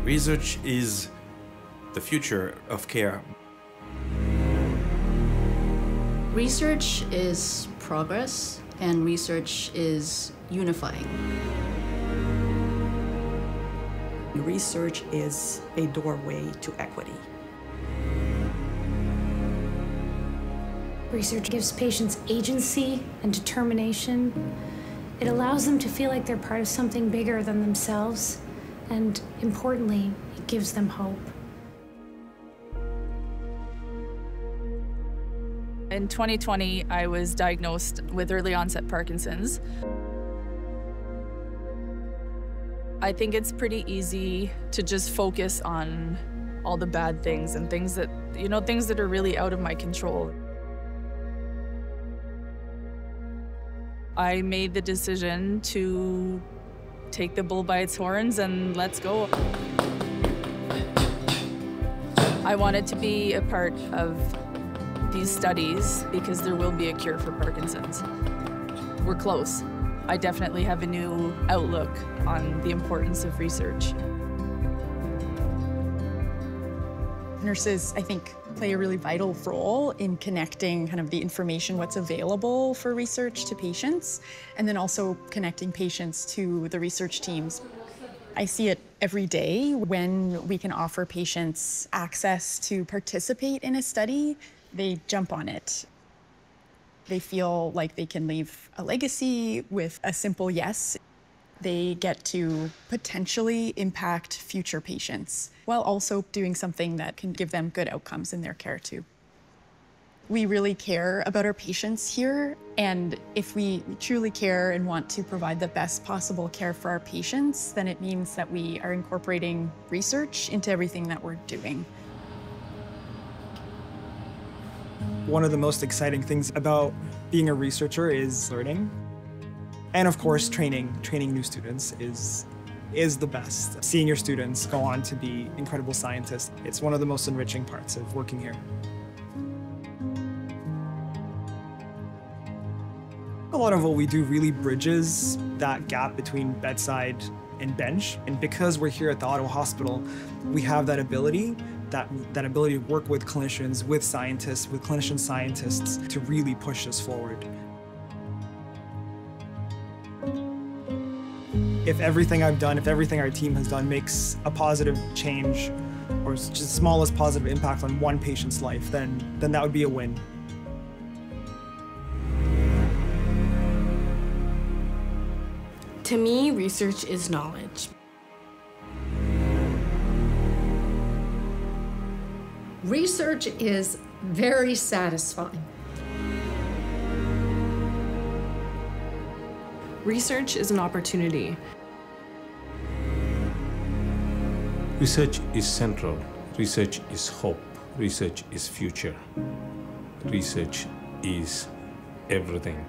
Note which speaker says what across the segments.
Speaker 1: Research is the future of care.
Speaker 2: Research is progress, and research is unifying.
Speaker 3: Research is a doorway to equity.
Speaker 4: Research gives patients agency and determination. It allows them to feel like they're part of something bigger than themselves. And importantly, it gives them hope.
Speaker 5: In 2020, I was diagnosed with early onset Parkinson's. I think it's pretty easy to just focus on all the bad things and things that are really out of my control. I made the decision to take the bull by its horns and let's go. I wanted to be a part of these studies because there will be a cure for Parkinson's. We're close. I definitely have a new outlook on the importance of research.
Speaker 6: Nurses, I think, play a really vital role in connecting kind of the information, what's available for research to patients, and then also connecting patients to the research teams. I see it every day when we can offer patients access to participate in a study, they jump on it. They feel like they can leave a legacy with a simple yes. They get to potentially impact future patients while also doing something that can give them good outcomes in their care too. We really care about our patients here, and if we truly care and want to provide the best possible care for our patients, then it means that we are incorporating research into everything that we're doing.
Speaker 7: One of the most exciting things about being a researcher is learning. And of course, training new students is the best. Seeing your students go on to be incredible scientists, it's one of the most enriching parts of working here. A lot of what we do really bridges that gap between bedside and bench. And because we're here at the Ottawa Hospital, we have that ability to work with clinicians, with scientists, with clinician scientists to really push us forward. If everything I've done, if everything our team has done makes a positive change or just the smallest positive impact on one patient's life, then that would be a win.
Speaker 8: To me, research is knowledge.
Speaker 9: Research is very satisfying.
Speaker 8: Research is an opportunity.
Speaker 10: Research is central. Research is hope. Research is future. Research is everything.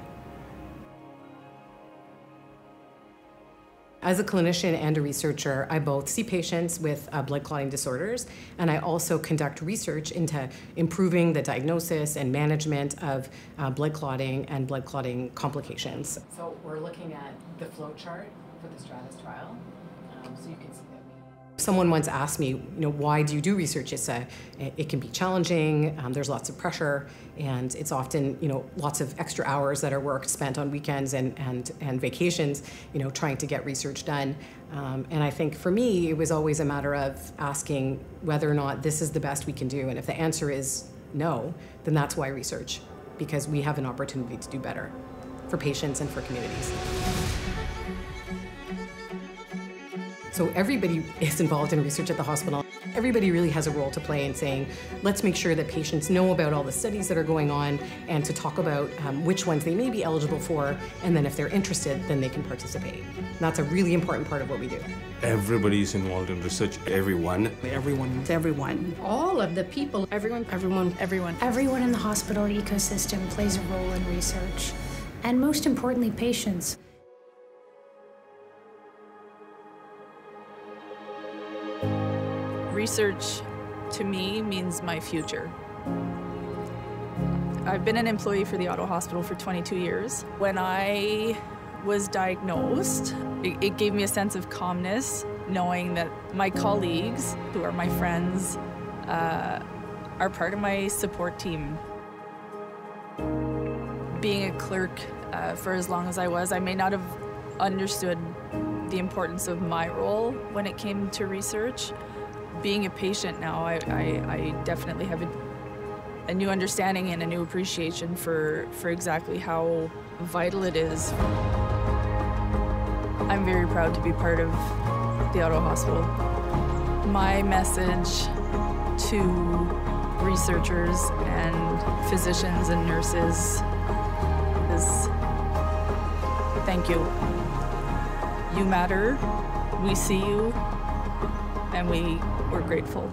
Speaker 11: As a clinician and a researcher, I both see patients with blood clotting disorders, and I also conduct research into improving the diagnosis and management of blood clotting and blood clotting complications. So we're looking at the flow chart for the Stratus trial, so you can see that. Someone once asked me, why do you do research? It can be challenging, there's lots of pressure, and it's often, lots of extra hours that are worked spent on weekends and vacations, trying to get research done. And I think for me, it was always a matter of asking whether or not this is the best we can do. And if the answer is no, then that's why research, because we have an opportunity to do better for patients and for communities. So everybody is involved in research at the hospital. Everybody really has a role to play in saying, let's make sure that patients know about all the studies that are going on and to talk about which ones they may be eligible for, and then if they're interested, then they can participate. And that's a really important part of what we do.
Speaker 10: Everybody is involved in research.
Speaker 7: Everyone.
Speaker 9: All of the people.
Speaker 8: Everyone
Speaker 4: Everyone in the hospital ecosystem plays a role in research. And most importantly, patients.
Speaker 5: Research, to me, means my future. I've been an employee for the Ottawa Hospital for 22 years. When I was diagnosed, it gave me a sense of calmness knowing that my colleagues, who are my friends, are part of my support team. Being a clerk for as long as I was, I may not have understood the importance of my role when it came to research. Being a patient now, I definitely have a new understanding and a new appreciation for exactly how vital it is. I'm very proud to be part of the Ottawa Hospital. My message to researchers and physicians and nurses is thank you. You matter, we see you, and we're grateful.